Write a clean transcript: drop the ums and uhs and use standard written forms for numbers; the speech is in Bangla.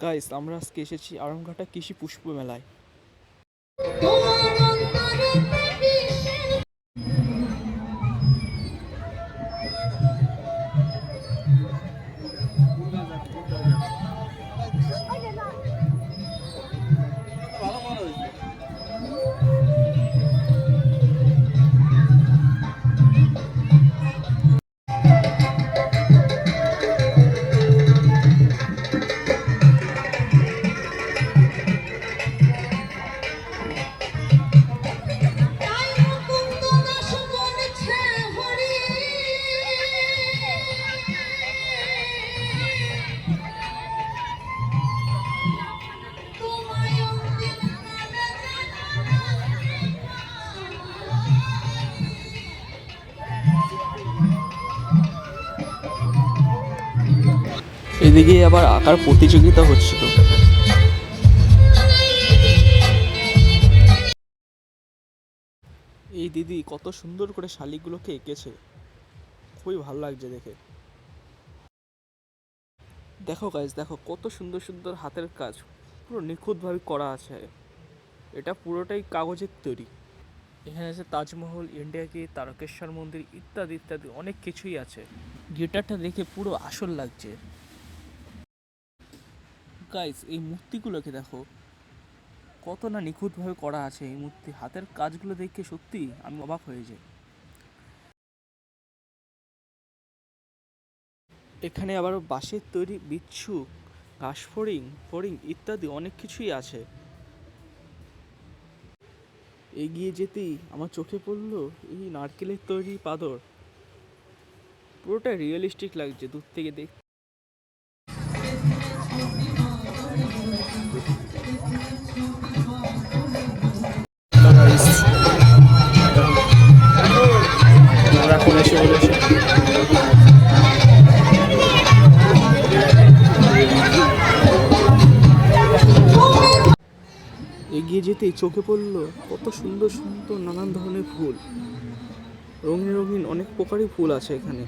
গাইস, আমরা আজকে এসেছি আরামঘাটা কৃষি পুষ্প মেলায়। এদিকে আবার আঁকার প্রতিযোগিতা হচ্ছিল। এই দিদি কত সুন্দর করে শালিকগুলোকে এঁকেছে, খুবই ভালো লাগছে দেখে। দেখো গাইস, দেখো কত সুন্দর সুন্দর হাতের কাজ, পুরো নিখুঁতভাবে করা আছে। এটা পুরোটাই কাগজের তৈরি। এখানে আছে তাজমহল, ইন্ডিয়া গেট, তারকেশ্বর মন্দির ইত্যাদি ইত্যাদি অনেক কিছুই আছে। গিটারটা দেখে পুরো আসল লাগছে। গাইস, এই মূর্তিগুলোকে দেখো কত না নিখুঁতভাবে করা আছে। এই মূর্তি হাতের কাজগুলো দেখে সত্যি আমি অবাক হয়ে যাই। এখানে আবার বাঁশের তৈরি বিচ্ছু, কাশফড়িং ফড়িং ইত্যাদি অনেক কিছুই আছে। এগিয়ে যেতেই আমার চোখে পড়লো এই নারকেলের তৈরি পাদর, পুরোটা রিয়েলিস্টিক লাগছে দূর থেকে দেখতে। এগিয়ে যেতেই চোখে পড়লো কত সুন্দর সুন্দর নানান ধরনের ফুল, রঙিন রঙিন অনেক প্রকারই ফুল আছে এখানে।